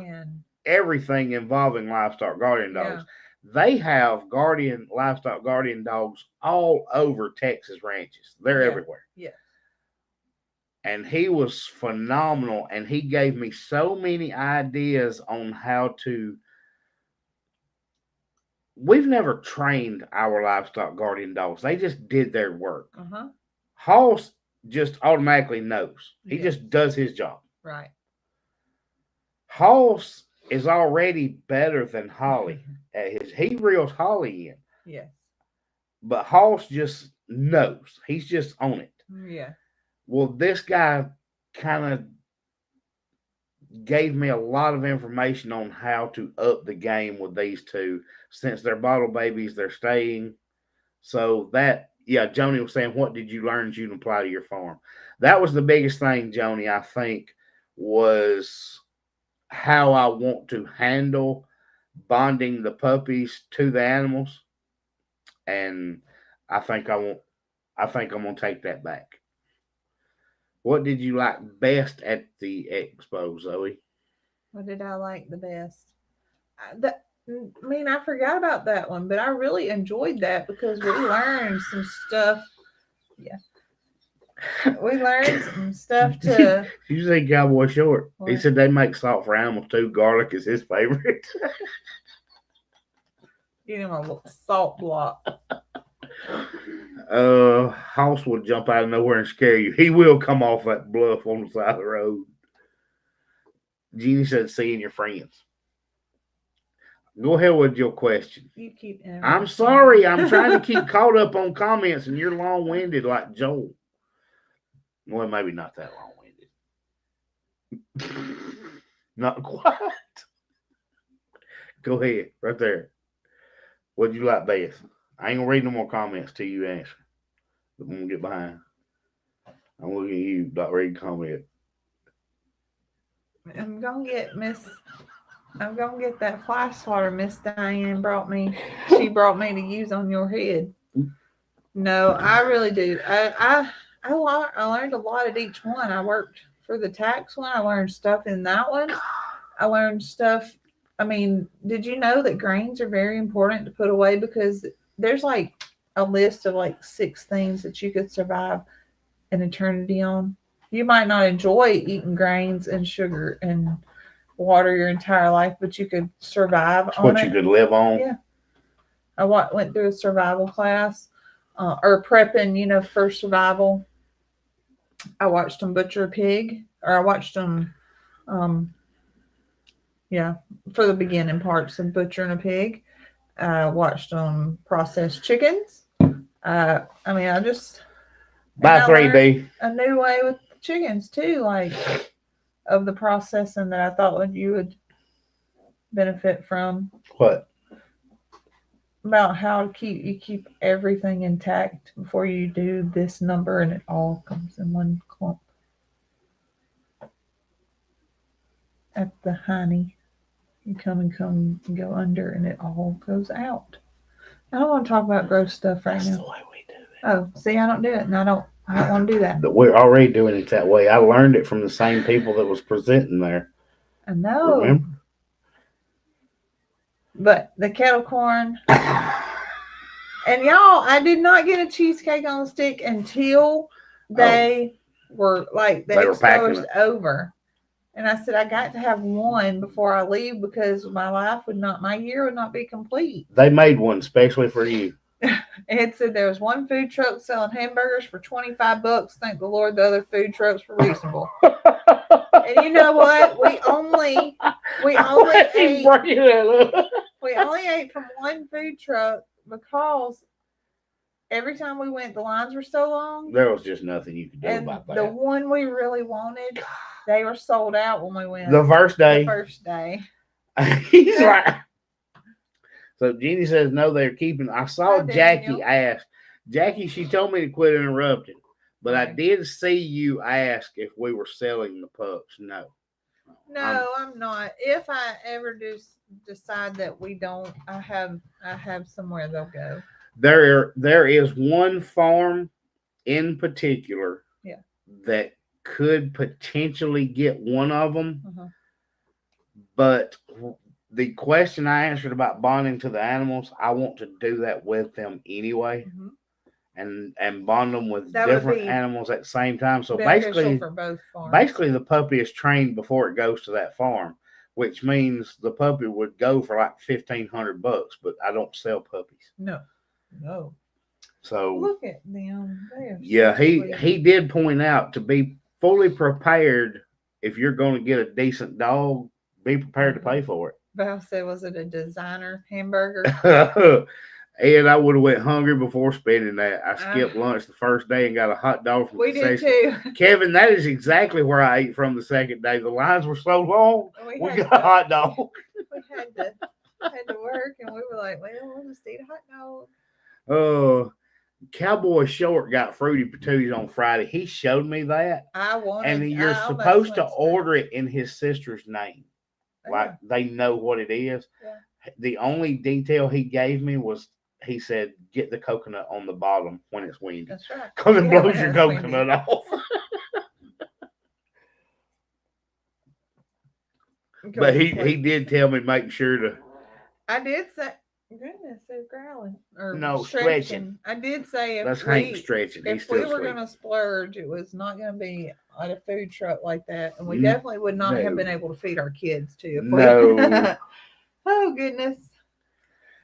everything involving livestock guardian dogs. Yeah. They have livestock guardian dogs all over Texas ranches. They're everywhere. Yeah. And he was phenomenal, and he gave me so many ideas on how to. We've never trained our livestock guardian dogs. They just did their work. Hoss just automatically knows. He just does his job. Right. Hoss is already better than Holly at his. He reels Holly in. Yes. But Hoss just knows. He's just on it. Yeah. Well, this guy kind of gave me a lot of information on how to up the game with these 2. Since they're bottle babies, they're staying. So Joni was saying, what did you learn that you can apply to your farm? That was the biggest thing, Joni, I think, was how I want to handle bonding the puppies to the animals. And I think I'm going to take that back. What did you like best at the expo, Zoe? What did I like the best? I forgot about that one, but I really enjoyed that because we learned some stuff. Yeah. We learned some stuff to. You say Cowboy Short. What? He said they make salt for animals too. Garlic is his favorite. Get him a salt block. Hoss will jump out of nowhere and scare you. He will come off that bluff on the side of the road. Jeannie said, seeing your friends. Go ahead with your question. You keep. I'm sorry. I'm trying to keep caught up on comments, and you're long-winded like Joel. Well, maybe not that long-winded. Not quite. Go ahead, right there. What'd you like best? I ain't gonna read no more comments till you answer. I'm gonna get behind. I'm looking at you, not reading comment. I'm gonna get that fly swatter Miss Diane brought me. She brought me to use on your head. No, I really do. I learned a lot at each one. I worked for the tax one. I learned stuff in that one. I learned stuff. I mean, did you know that grains are very important to put away, because there's like a list of like 6 things that you could survive an eternity on. You might not enjoy eating grains and sugar and water your entire life, but you could survive It's on what it. you could live on. Yeah. I went through a survival class, or prepping, for survival. I watched them butcher a pig, or I watched them, for the beginning parts of butchering a pig. I watched them process chickens. I just By 3D. a new way with chickens too, like of the processing that I thought you would benefit from. What? About how you keep everything intact before you do this number, and it all comes in one clump. At the honey, you come and go under, and it all goes out. I don't want to talk about gross stuff right That's now. the way we do it. Oh, see, I don't do it, and I don't want to do that. But we're already doing it that way. I learned it from the same people that was presenting there. I know. Remember? But the kettle corn. And y'all, I did not get a cheesecake on the stick until they were like, the Expo was over. And I said, I got to have one before I leave, because my year would not be complete. They made one especially for you. It said there was one food truck selling hamburgers for $25. Thank the Lord the other food trucks were reasonable. And you know what? We only ate from one food truck, because every time we went, the lines were so long. There was just nothing you could do about that. The one we really wanted, they were sold out when we went. The first day. He's right. So Jeannie says, no, they're keeping. I saw Jackie ask. Jackie, she told me to quit interrupting. But I did see you ask if we were selling the pups. No. No, I'm not. If I ever do decide that we don't, I have somewhere they'll go. There is one farm in particular that could potentially get one of them. Uh-huh. But the question I answered about bonding to the animals, I want to do that with them anyway. Mm-hmm. And bond them with different animals at the same time. So basically, for both farms. Basically the puppy is trained before it goes to that farm, which means the puppy would go for like $1,500, but I don't sell puppies. No. So look at them. He did point out to be fully prepared. If you're going to get a decent dog, be prepared to pay for it. Val said, was it a designer hamburger? And I would have went hungry before spending that. I skipped lunch the first day and got a hot dog from the concession. We did too. Kevin, that is exactly where I ate from the second day. The lines were so long, we got a hot dog. We had to work, and we were like, well, we'll just eat a hot dog. Cowboy Short got fruity patooties on Friday. He showed me that. And you're supposed to order it in his sister's name. Like they know what it is. Yeah. The only detail he gave me was, he said, get the coconut on the bottom when it's windy. That's right. Because it blows your coconut off. But he did tell me make sure to. I did say, goodness, they're growling. Or stretching. I did say that's Hank stretching. If we were going to splurge, it was not going to be at a food truck like that. And we definitely would not have been able to feed our kids too. No. Oh, goodness.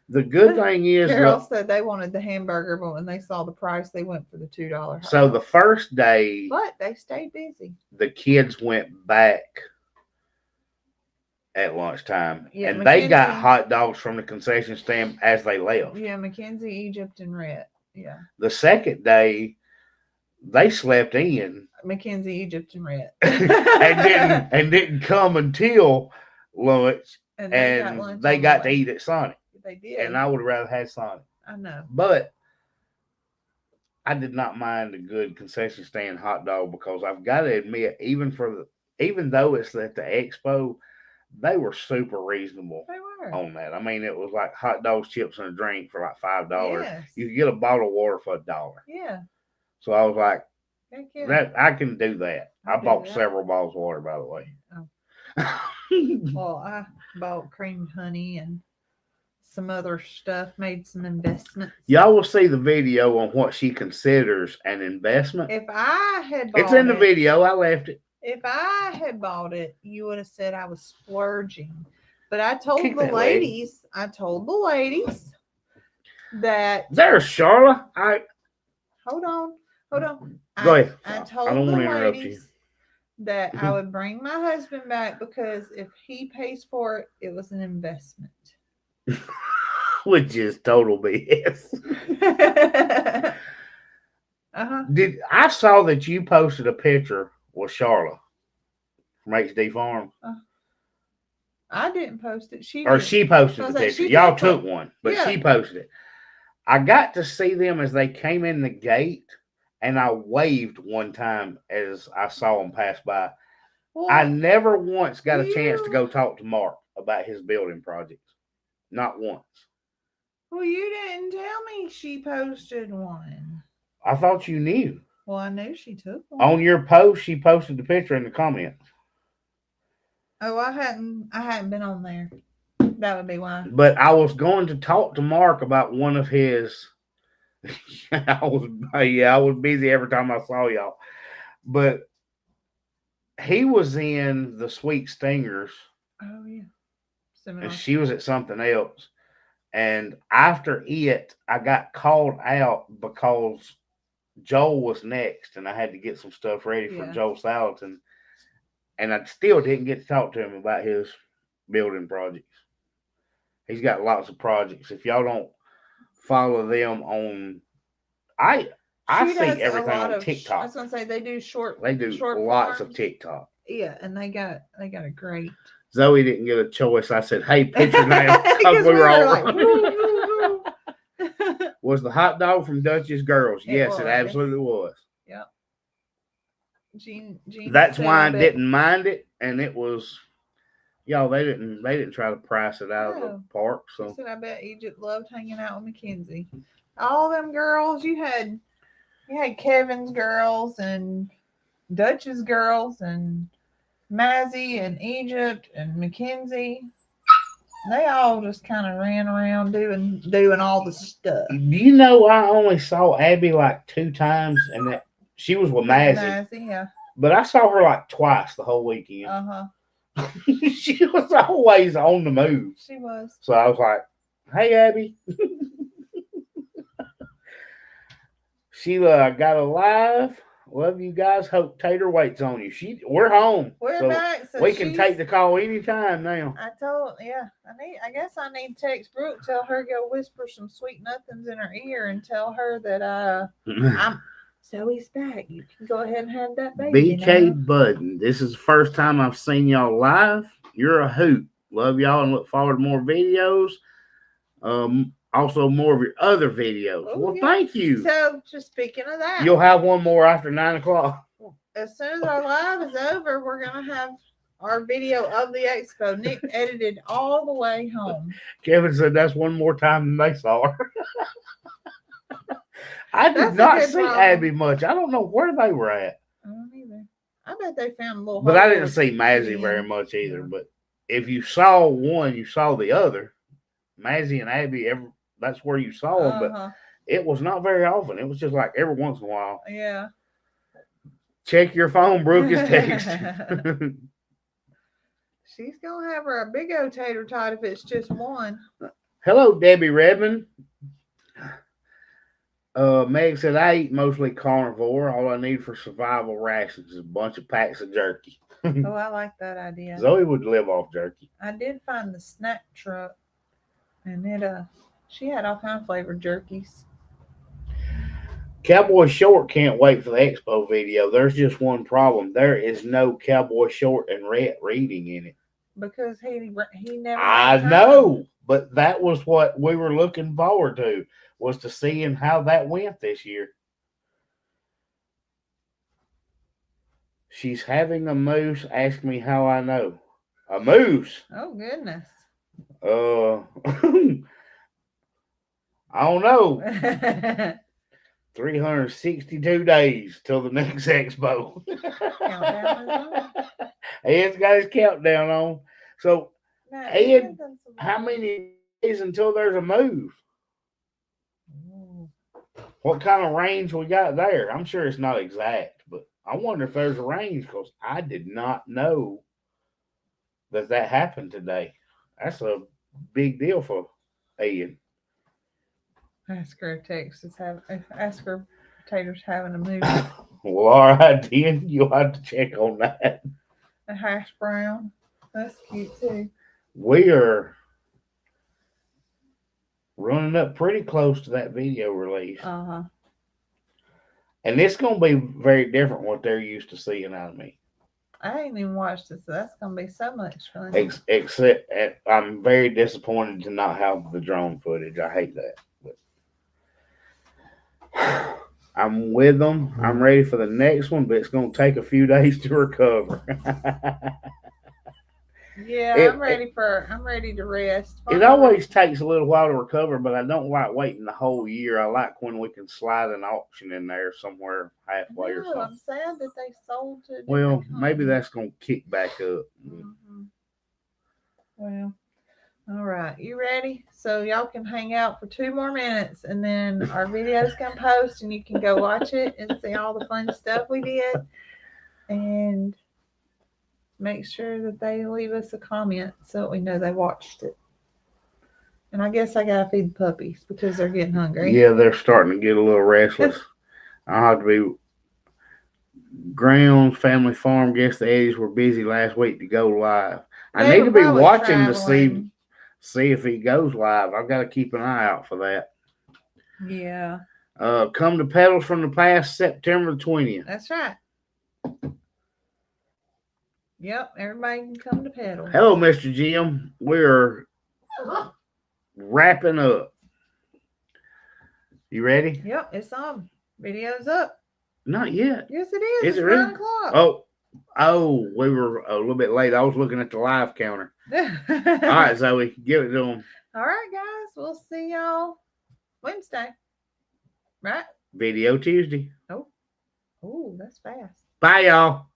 The good thing is, Carol said they wanted the hamburger, but when they saw the price, they went for the $2. So the first day, but they stayed busy. The kids went back at lunchtime, and they got hot dogs from the concession stand as they left. Yeah, Mackenzie, Egypt, and Rhett. Yeah. The second day, they slept in. Mackenzie, Egypt, and Rhett. and didn't come until lunch. And they got to eat at Sonic. They did. And I would have rather had Sonic. I know. But I did not mind a good concession stand hot dog because I've got to admit, even though it's at the Expo, they were super reasonable They were. on that. I mean, it was like hot dogs, chips, and a drink for like $5. Yes. You could get a bottle of water for $1. Yeah. So I was like, Heck yeah. that I can do that. I do bought that. several bottles of water, by the way. Oh. Well, I bought creamed honey and some other stuff, made some investments. Y'all will see the video on what she considers an investment. If I had bought it's in the video. I left it. If I had bought it, you would have said I was splurging. But I told Kick the that ladies that there's Charlotte. hold on. Go ahead. I I told don't the want to interrupt you. ladies that I would bring my husband back because if he pays for it, it was an investment. Which is total BS. I saw that you posted a picture with Charlotte from HD Farm. I didn't post it. She posted the picture. Y'all took one, but yeah. She posted it. I got to see them as they came in the gate, and I waved one time as I saw them pass by. Well, I never once got a chance to go talk to Mark about his building projects. Not once. Well, you didn't tell me she posted one. I thought you knew. Well, I knew she took one. On your post, she posted the picture in the comments. Oh, I hadn't been on there. That would be why. But I was going to talk to Mark about one of his. I was busy every time I saw y'all. But he was in the Sweet Stingers. Oh yeah. And she was at something else. And after it, I got called out because Joel was next, and I had to get some stuff ready for Joel Salatin. And I still didn't get to talk to him about his building projects. He's got lots of projects. If y'all don't follow them on, I see everything on TikTok. I was gonna say they do short. They do short lots forms. of TikTok. Yeah, and they got a great. Zoe didn't get a choice. I said, "Hey, picture now," because we were all like, Was the hot dog from Dutch's Girls? Yes, it absolutely was. Yep. Jean That's why I didn't mind it, and it was, y'all. They didn't try to price it out of the park. So I said, I bet Egypt loved hanging out with Mackenzie. All them girls you had Kevin's girls and Dutch's girls and Mazzy and Egypt and Mackenzie. They all just kind of ran around doing all the stuff. Do you know I only saw Abby like 2 times, and that she was with Mazzy. Mazzy, yeah. But I saw her like twice the whole weekend. She was always on the move. She was. So I was like, "Hey, Abby." Sheila, I got a live. Love you guys. Hope Tater waits on you. We're home. We're back. So we can take the call anytime now. I guess I need to text Brooke, tell her go whisper some sweet nothings in her ear and tell her that Zoe's back. You can go ahead and have that baby. BK Budden. This is the first time I've seen y'all live. You're a hoot. Love y'all and look forward to more videos. Also, more of your other videos. Thank you. So, just speaking of that, you'll have one more after 9 o'clock. As soon as our live is over, we're going to have our video of the expo. Nick edited all the way home. Kevin said that's one more time than they saw her. I did not see Abby much. I don't know where they were at. I don't either. I bet they found a little. But I didn't see Mazzy very much either. But if you saw one, you saw the other. Mazzy and Abby, that's where you saw them. But it was not very often. It was just like every once in a while. Yeah. Check your phone. Brooke is texting. She's going to have her a big old tater tot if it's just one. Hello, Debbie Redmond. Meg said, I eat mostly carnivore. All I need for survival rations is a bunch of packs of jerky. Oh, I like that idea. Zoe would live off jerky. I did find the snack truck, and she had all kind of flavored jerkies. Cowboy Short can't wait for the Expo video. There's just one problem. There is no Cowboy Short and Rhett reading in it. Because he never. I know, But that was what we were looking forward to, was to seeing how that went this year. She's having a moose. Ask me how I know. A moose. Oh goodness. I don't know. 362 days till the next expo. Countdown is on. Ed's got his countdown on. So, No, Ed, how many days until there's a move? Ooh. What kind of range we got there? I'm sure it's not exact, but I wonder if there's a range, because I did not know that happened today. That's a big deal for Ed. Ask her if Texas ask her potatoes having a move. Well, all right, then you'll have to check on that. A hash brown. That's cute too. We are running up pretty close to that video release. Uh-huh. And it's going to be very different what they're used to seeing out of me. I ain't even watched it, so that's going to be so much fun. Except I'm very disappointed to not have the drone footage. I hate that. But I'm with them. I'm ready for the next one, but it's going to take a few days to recover. Yeah, I'm ready to rest. It always takes a little while to recover, but I don't like waiting the whole year. I like when we can slide an auction in there somewhere halfway or something. I'm sad that they sold to. Well, maybe that's going to kick back up. Mm-hmm. Well, all right. You ready? So y'all can hang out for 2 more minutes, and then our videos can post, and you can go watch it and see all the fun stuff we did. And make sure that they leave us a comment so that we know they watched it. And I guess I gotta feed the puppies because they're getting hungry. Yeah, they're starting to get a little restless. I'll have to be. Grounds Family Farm. Guess the Eddies were busy last week to go live. I need to be watching to see if he goes live. I've got to keep an eye out for that. Yeah. Come to Pedals from the Past, September the 20th. That's right. Yep, everybody can come to Pedals. Hello, Mr. Jim. We're wrapping up. You ready? Yep, it's on. Video's up. Not yet. Yes, it is. Is it it's really? 9 o'clock. Oh, we were a little bit late. I was looking at the live counter. All right, Zoe, give it to them. All right, guys. We'll see y'all Wednesday. Right? Video Tuesday. Oh, that's fast. Bye, y'all.